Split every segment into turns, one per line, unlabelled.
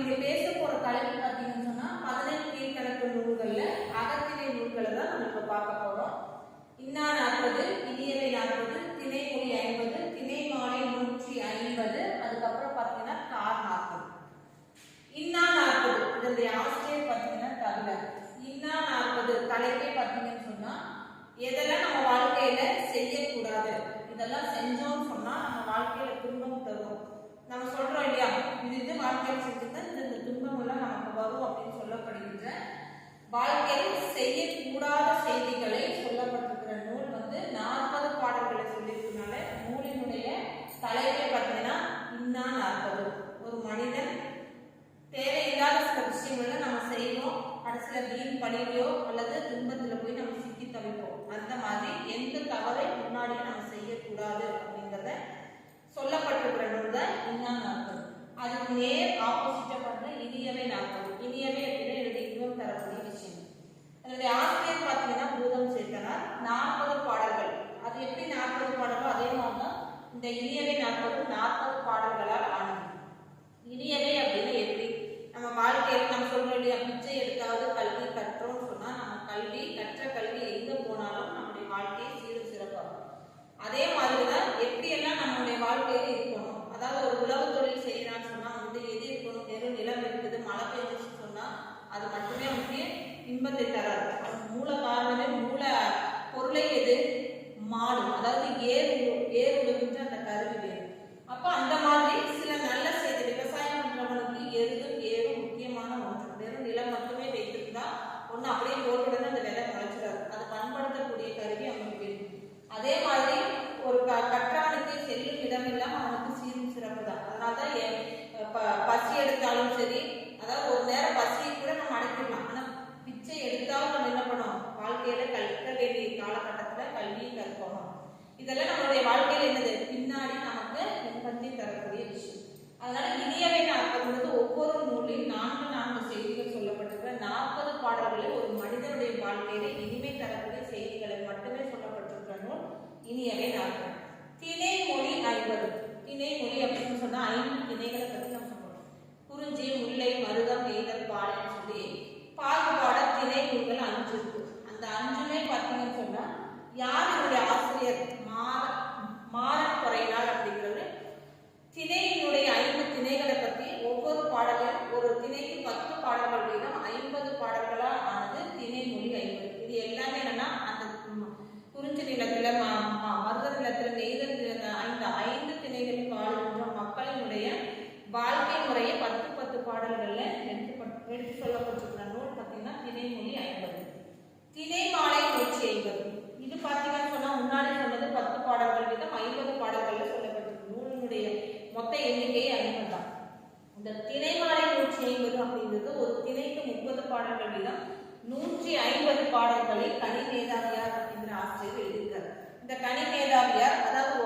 இங்க பேச போற தலைப்பு பார்த்தீங்கன்னு சொன்னா 17 கீழ்கணக்கு நூல்கள்ல அகத்திணை நூல்களை தான் நம்ம இப்ப பார்க்க போறோம். இன்னா 40, இனியவை 40, திணைமொழி 50, திணைமாலை 150, அதுக்கப்புறம் பார்த்தீங்கன்னா கார் 40. இன்னா 40 இதனுடைய ஆசிரியர் பார்த்தீங்கன்னா தமிழர். இன்னா 40 தலைப்பே பார்த்தீங்கன்னு சொன்னா எதெல்லாம் நம்ம வாழ்க்கையில செய்யக்கூடாது, இதெல்லாம் செஞ்சோம்னு சொன்னா நம்ம வாழ்க்கையில துன்பம் தரும். நம்ம சொல்றோம் இல்லையா, இது வாழ்க்கையில் செஞ்சுதான் இந்த துன்பம் எல்லாம் நமக்கு வரும் அப்படின்னு சொல்லப்படுகின்ற வாழ்க்கையில் செய்யக்கூடாத செய்திகளை சொல்லப்பட்டிருக்கிற நூல் வந்து 40 பாடல்களை சொல்லியிருக்கனால நூலினுடைய தலைப்பை பார்த்தீங்கன்னா இன்னா 40. ஒரு மனிதன் தேவையில்லாத சில விஷயங்களை நம்ம செய்வோம், கடைசியில் வீண் பழிவையோ அல்லது துன்பத்தில் போய் நம்ம சிக்கி தவிப்போம். அந்த மாதிரி எந்த தவறை முன்னாடியே நம்ம செய்யக்கூடாது அப்படிங்கிறத சொல்லப்பட்டிருக்கிற நூல் தான் இன்னா 40. அதுக்கு நேர் ஆப்போசிட்டா பண்ற இனியவை 40. இனியவை அப்படின்னா என்னுடைய இன்பம் தரக்கூடிய விஷயம். அதனுடைய ஆசிரியர் பார்த்தீங்கன்னா பூதம் சேர்த்தனார். 40 பாடல்கள். அது எப்படி 40 பாடல்களோ அதே மாதிரி தான் இந்த இனியவை 40 பாடல்களால் ஆனது. இனியவை அப்படின்னு எப்படி நம்ம வாழ்க்கையில் நம்ம சொல்றோம் இல்லையா, பிச்சை எடுத்தாவது கல்வி கற்றோம்னு சொன்னா நம்ம கல்வி கற்ற கல்வி எங்க போனாலும் நம்முடைய வாழ்க்கையை சீரும் சிறப்பாகும். அதே மாதிரிதான் எப்படியெல்லாம் நம்மளுடைய வாழ்க்கையில இருக்கணும். அதாவது ஒரு உழவு தொழில் செய்யறான்னு சொன்னா வந்து எது இருக்கணும், வெறும் நிலம் இருக்குது மழை பெய்ஞ்சுன்னு சொன்னா அது மட்டுமே நமக்கு இன்பத்தை தராது. மூல காரணமே மூல பொருளை எது, மாடு, அதாவது ஏர் உழுகின்ற அந்த கருவி வேணும். அப்ப அந்த மாதிரி சில நல்ல செய்தி விவசாயம் பண்றவங்களுக்கு ஏரும் முக்கியமான ஒன்று. வெறும் நிலம் மட்டுமே வைத்திருந்தா ஒண்ணு அப்படியே போட்டுடனே அந்த விலை முளைச்சிடாது. அதை பண்படுத்தக்கூடிய கருவி அவங்களுக்கு வேணும். அதே மாதிரி ஒரு கற்றானுக்கு செல்லும் இடம் இல்லாம அவனுக்கு சீரும் சிறப்பு தான். அதனாலதான் பசி எடுத்தாலும் சரி, அதாவது ஒரு நேரம் பசியை கூட நம்ம அடைக்கலாம். ஆனா பிச்சை எடுத்தாலும் நம்ம என்ன பண்ணோம், வாழ்க்கையில கற்க வேண்டிய காலகட்டத்துல கல்வியை கற்கணும். இதெல்லாம் நம்மளுடைய வாழ்க்கையில என்னது, பின்னாடி நமக்கு இன்பத்தை தரக்கூடிய விஷயம். அதனால இனியவை 40 ஒவ்வொரு நூலையும் 4 செய்திகள் சொல்லப்பட்டிருக்கிற 40 பாடல்களில் ஒரு மனிதனுடைய வாழ்க்கையில இனிமை தரக்கூடிய செய்திகளை மட்டுமே சொல்லப்பட்டிருக்கிற நூல் இனியவை 40. திணைமொழி 50. திணைமொழி அப்படின்னு சொன்னா 5 திணைகளை பற்றி நம்ம சொல்றோம். குறிஞ்சி, முல்லை, மருதம், நெய்தல், பாலைன்னு சொல்லி பாகுபாட திணை நூல்கள் 5 இருக்கு. அந்த 5மே பார்த்தீங்கன்னு சொன்னா யார் என்னுடைய ஆசிரியர் மாறன் குறையினார் அப்படிங்கிறது திணையினுடைய 5 திணைகளை பற்றி ஒவ்வொரு பாடலும் ஒரு திணைக்கு 10 பாடல்கள் வீதம் 50 பாடல்களா ஆனது திணைமொழி 50. இது எல்லாமே என்னன்னா அந்த குறிஞ்சி நிலத்துல மருத நிலத்துல நெய்தல் இந்த 5 திணைகளுக்கு வாழ்கின்ற மக்களினுடைய வாழ்க்கை முறையை 10 பாடல்கள்ல எடுத்து சொல்லப்பட்டிருக்கிற நூல் பார்த்தீங்கன்னா திணைமொழி 50. திணைமாலை 150. இது பார்த்தீங்கன்னு சொன்னா முன்னாடி சொன்னது 10 பாடல்கள் வீதம் 50 பாடல்கள்ல சொல்லப்பட்டிருக்கு. நூலினுடைய மொத்த எண்ணிக்கையே 50 தான். இந்த திணைமாலை 150 அப்படிங்கிறது ஒரு திணைக்கு 30 பாடல்கள் வீதம் 150 பாடல்களை கனி மேதாவியார் அப்படிங்கிற ஆசிரியர் எழுதியிருக்கார். இந்த கனி மேதாவியார் அதாவது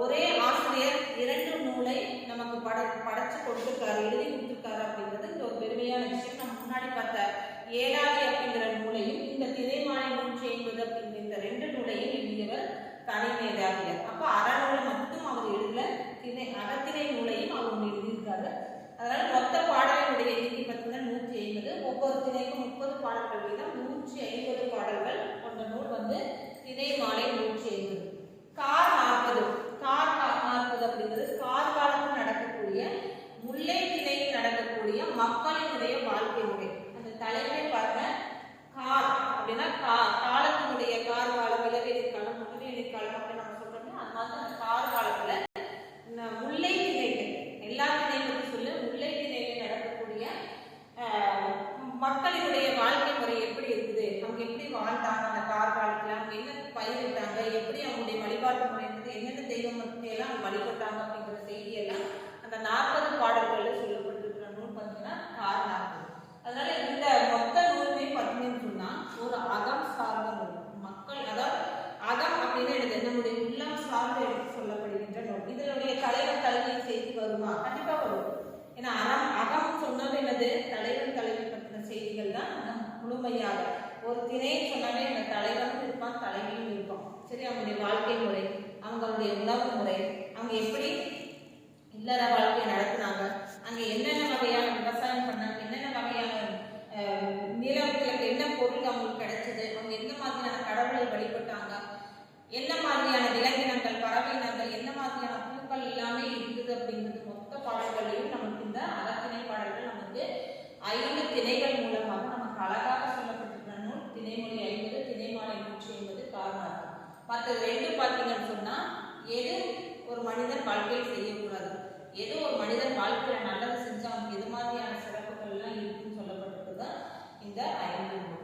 ஒரே ஆசிரியர் 2 நூலை நமக்கு படைச்சு கொடுத்திருக்காரு, எழுதி கொடுத்திருக்காரு அப்படிங்கிறது இந்த ஒரு பெருமையான விஷயம். நம்ம முன்னாடி பார்த்த ஏழாதி அப்படிங்கிற நூலையும் இந்த திணைமாலை 150 அப்படிங்கிற இந்த 2 நூலையும் எழுதியவர் கனி மேதாவியார். அப்ப அறநூலை மட்டும் அவர் எழுதல, அகத்திணை நூலையும் அவர் எழுதியிருக்காரு. அதனால மொத்த பாடல்களுடைய எண்ணிக்கை பார்த்தீங்கன்னா 150. ஒவ்வொரு திணைக்கும் 30 பாடல்கள் வீதம் 150 பாடல்கள் கொண்ட நூல் வந்து திணைமாலை 150. கார் 40. கார் 40 அப்படிங்கிறது கார்காலத்தில் நடக்கக்கூடிய முல்லை திணையில் நடக்கக்கூடிய மக்களினுடைய வாழ்க்கை முறை. அந்த தலைப்பை பாருங்க, கார் அப்படின்னா காலத்தினுடைய கார்காலம், இளவேநீர் காலம், முழுவேநீர் காலம் அப்படின்னு நம்ம சொல்றோம். அது மாதிரி அந்த கார்காலத்துல முல்லை திணைகள் எல்லா திணைகளும் சொல்லு முல்லை திணையில் நடக்கக்கூடிய மக்களினுடைய வாழ்க்கை முறை எப்படி இருக்குது, அவங்க எப்படி வாழ்ந்தாங்க அந்த கார்காலத்துல, அவங்க என்ன பயிரிட்டாங்க, எப்படி அவங்களுடைய வழிபாட்டு முறை இருந்தது, என்னென்ன தெய்வம் எல்லாம் வழிபட்டாங்க அப்படிங்கிற செய்தியெல்லாம் அந்த 40 பாடல்கள்ல சொல்லப்பட்டிருக்கிற நூல் பார்த்தீங்கன்னா கார் 40. அதனால இந்த மொத்த நூலுமே பார்த்தீங்கன்னு சொன்னா ஒரு அகம் சார்ந்த நூல். மக்கள் அதாவது அகம் அப்படின்னு எடுத்து நம்முடைய உள்ளம் சார்ந்த எடுத்து சொல்லப்படுகின்ற நூல். இதனுடைய தலைவர் தலைவி செய்தி வருமா? கண்டிப்பா வரும். ஏன்னா அகம் சொன்னாலும் என்னது, தலைவன் தலைவி பற்றின செய்திகள் தான் முழுமையாக. ஒரு திணை சொன்னாலே இந்த தலைவனும் இருப்பான் தலைவியும் இருப்பான். சரி, அவங்களுடைய வாழ்க்கை முறை, அவங்களுடைய உணவு முறை, அவங்க எப்படி இல்லற வாழ்க்கை நடத்துனாங்க, அங்க என்னென்ன வகையான விவசாயம் என்ன மாதிரியான விலங்கினங்கள், பறவை இனங்கள், என்ன மாதிரியான பூக்கள் எல்லாமே இருக்குது அப்படிங்கிறது மொத்த பாடல்களையும் நமக்கு இந்த அகத்திணை பாடல்கள் நமக்கு 5 திணைகள் மூலமாக நமக்கு அழகாக சொல்லப்பட்டிருக்கிற நூல் திணைமொழி 50, திணைமாலை 180 காரணம். மற்ற 2 பார்த்தீங்கன்னு சொன்னா எது ஒரு மனிதன் வாழ்க்கையில் செய்யக்கூடாது, எது ஒரு மனிதன் வாழ்க்கையில நல்லது செஞ்சா அவனுக்கு எது மாதிரியான சிறப்புகள் எல்லாம் இருக்குன்னு சொல்லப்பட்டிருக்குதான் இந்த 5 நூல்.